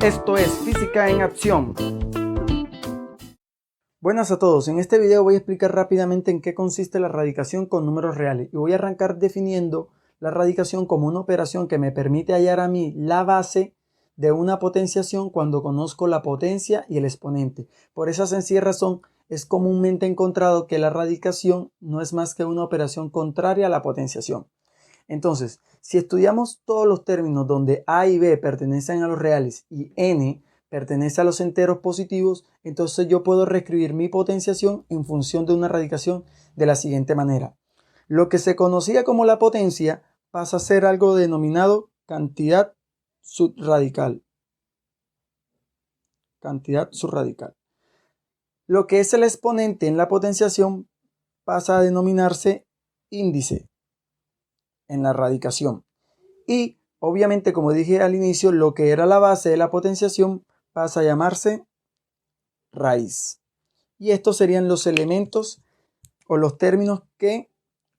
Esto es Física en Acción. Buenas a todos, en este video voy a explicar rápidamente en qué consiste la radicación con números reales y voy a arrancar definiendo la radicación como una operación que me permite hallar a mí la base de una potenciación cuando conozco la potencia y el exponente. Por esa sencilla razón es comúnmente encontrado que la radicación no es más que una operación contraria a la potenciación. Entonces, si estudiamos todos los términos donde A y B pertenecen a los reales y N pertenece a los enteros positivos, entonces yo puedo reescribir mi potenciación en función de una radicación de la siguiente manera. Lo que se conocía como la potencia pasa a ser algo denominado cantidad subradical. Cantidad subradical. Lo que es el exponente en la potenciación pasa a denominarse índice en la radicación. Y obviamente, como dije al inicio, lo que era la base de la potenciación pasa a llamarse raíz. Y estos serían los elementos o los términos que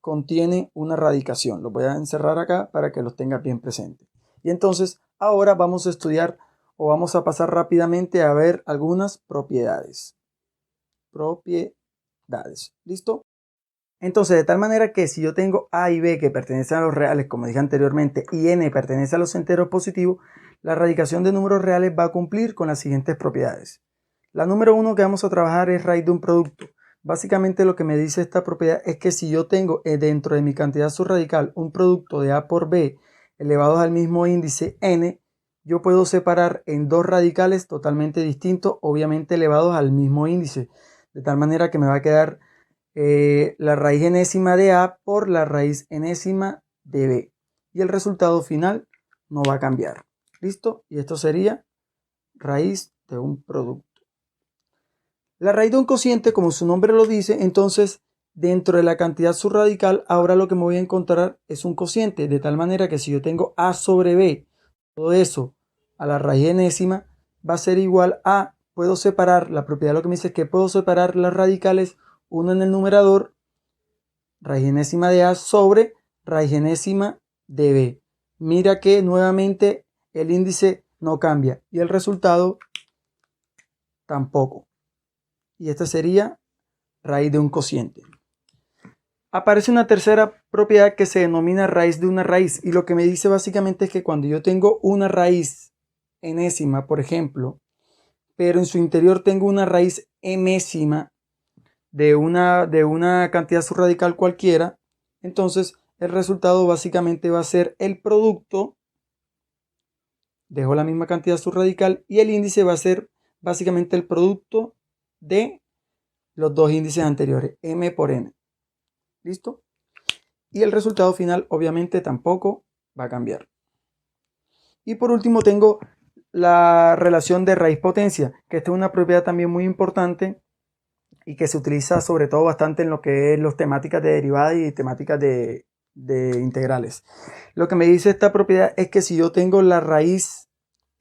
contiene una radicación. Los voy a encerrar acá para que los tenga bien presentes. Y entonces ahora vamos a estudiar o vamos a pasar rápidamente a ver algunas propiedades. ¿Listo? Entonces, de tal manera que si yo tengo A y B que pertenecen a los reales, como dije anteriormente, y N pertenece a los enteros positivos, la radicación de números reales va a cumplir con las siguientes propiedades. La número 1 que vamos a trabajar es raíz de un producto. Básicamente lo que me dice esta propiedad es que si yo tengo dentro de mi cantidad subradical un producto de A por B elevados al mismo índice N, yo puedo separar en dos radicales totalmente distintos, obviamente elevados al mismo índice, de tal manera que me va a quedar la raíz enésima de A por la raíz enésima de B. Y el resultado final no va a cambiar. ¿Listo? Y esto sería raíz de un producto. La raíz de un cociente, como su nombre lo dice, entonces dentro de la cantidad subradical, ahora lo que me voy a encontrar es un cociente. De tal manera que si yo tengo A sobre B, todo eso a la raíz enésima va a ser igual a, puedo separar, la propiedad lo que me dice es que puedo separar las radicales, uno en el numerador, raíz enésima de A sobre raíz enésima de B. Mira que nuevamente el índice no cambia y el resultado tampoco. Y esta sería raíz de un cociente. Aparece una tercera propiedad que se denomina raíz de una raíz y lo que me dice básicamente es que cuando yo tengo una raíz enésima, por ejemplo, pero en su interior tengo una raíz emésima de una cantidad subradical cualquiera, entonces el resultado básicamente va a ser el producto, dejo la misma cantidad subradical y el índice va a ser básicamente el producto de los dos índices anteriores, m por n. ¿Listo? Y el resultado final obviamente tampoco va a cambiar. Y por último tengo la relación de raíz potencia, que esta es una propiedad también muy importante y que se utiliza sobre todo bastante en lo que es las temáticas de derivadas y temáticas de integrales. Lo que me dice esta propiedad es que si yo tengo la raíz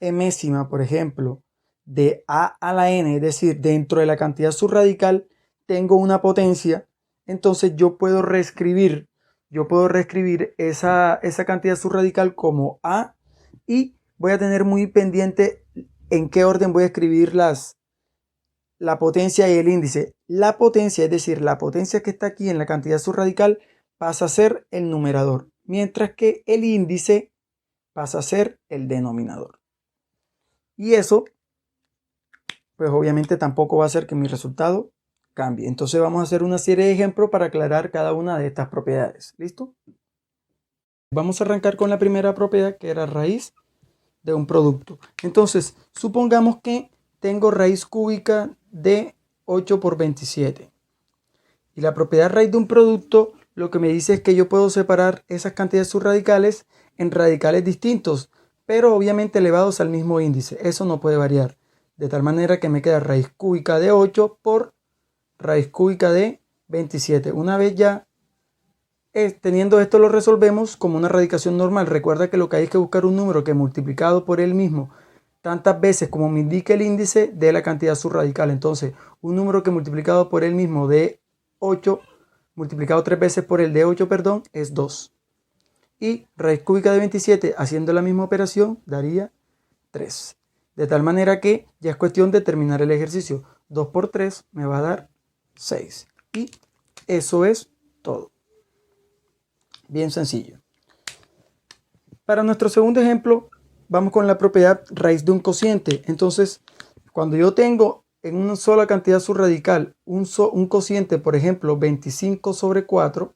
emésima, por ejemplo, de A a la N, es decir, dentro de la cantidad subradical tengo una potencia, entonces yo puedo reescribir esa cantidad subradical como A y voy a tener muy pendiente en qué orden voy a escribir la potencia y el índice. La potencia, es decir, la potencia que está aquí en la cantidad subradical pasa a ser el numerador, mientras que el índice pasa a ser el denominador. Y eso, pues obviamente tampoco va a hacer que mi resultado cambie. Entonces vamos a hacer una serie de ejemplos para aclarar cada una de estas propiedades. ¿Listo? Vamos a arrancar con la primera propiedad, que era raíz de un producto. Entonces, supongamos que tengo raíz cúbica de 8 por 27. Y la propiedad raíz de un producto lo que me dice es que yo puedo separar esas cantidades subradicales en radicales distintos, pero obviamente elevados al mismo índice. Eso no puede variar. De tal manera que me queda raíz cúbica de 8 por raíz cúbica de 27. Una vez ya teniendo esto lo resolvemos como una radicación normal. Recuerda que lo que hay es que buscar un número que multiplicado por él mismo tantas veces como me indique el índice de la cantidad subradical. Entonces, un número que multiplicado por él mismo de 8, multiplicado 3 veces por el de 8, perdón, es 2. Y raíz cúbica de 27, haciendo la misma operación, daría 3. De tal manera que ya es cuestión de terminar el ejercicio. 2 por 3 me va a dar 6. Y eso es todo. Bien sencillo. Para nuestro segundo ejemplo, vamos con la propiedad raíz de un cociente. Entonces, cuando yo tengo en una sola cantidad subradical un cociente, por ejemplo, 25 sobre 4,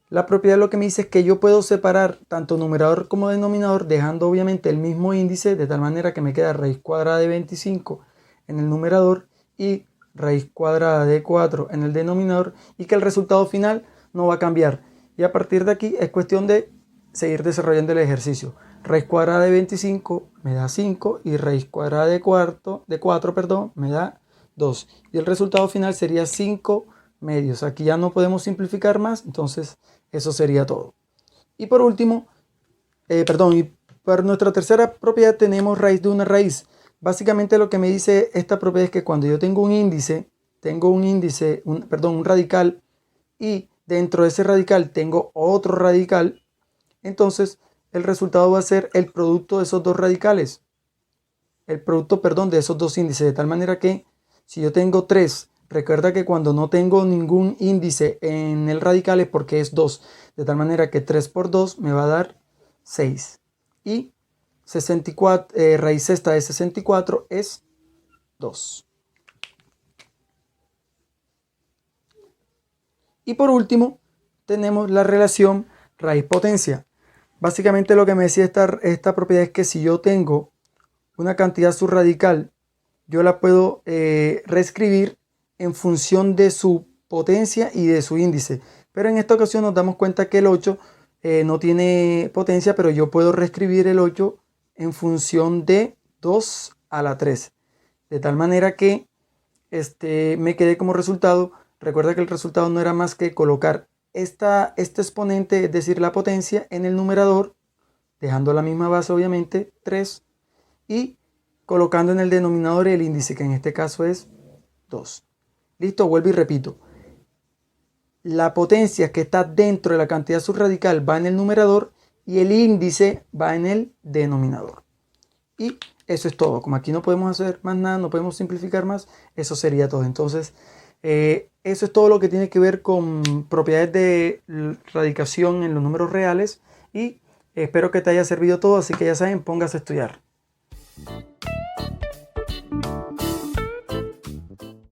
la propiedad lo que me dice es que yo puedo separar tanto numerador como denominador, dejando obviamente el mismo índice, de tal manera que me queda raíz cuadrada de 25 en el numerador y raíz cuadrada de 4 en el denominador, y que el resultado final no va a cambiar. Y a partir de aquí es cuestión de seguir desarrollando el ejercicio. Raíz cuadrada de 25 me da 5 y raíz cuadrada de 4 me da 2. Y el resultado final sería 5 medios. Aquí ya no podemos simplificar más, entonces eso sería todo. Y por último, y para nuestra tercera propiedad tenemos raíz de una raíz. Básicamente lo que me dice esta propiedad es que cuando yo tengo un radical, y dentro de ese radical tengo otro radical, entonces el resultado va a ser el producto de esos dos radicales. El producto, de esos dos índices. De tal manera que si yo tengo 3, recuerda que cuando no tengo ningún índice en el radical es porque es 2. De tal manera que 3 por 2 me va a dar 6. Y 64, raíz sexta de 64 es 2. Y por último, tenemos la relación raíz-potencia. Básicamente lo que me decía esta propiedad es que si yo tengo una cantidad subradical, yo la puedo reescribir en función de su potencia y de su índice. Pero en esta ocasión nos damos cuenta que el 8 no tiene potencia, pero yo puedo reescribir el 8 en función de 2 a la 3. De tal manera que me quedé como resultado. Recuerda que el resultado no era más que colocar este exponente, es decir, la potencia, en el numerador, dejando la misma base obviamente, 3, y colocando en el denominador el índice, que en este caso es 2. Listo, vuelvo y repito. La potencia que está dentro de la cantidad subradical va en el numerador y el índice va en el denominador. Y eso es todo. Como aquí no podemos hacer más nada, no podemos simplificar más, eso sería todo. Entonces, eso es todo lo que tiene que ver con propiedades de radicación en los números reales. Y espero que te haya servido todo, así que ya saben, póngase a estudiar.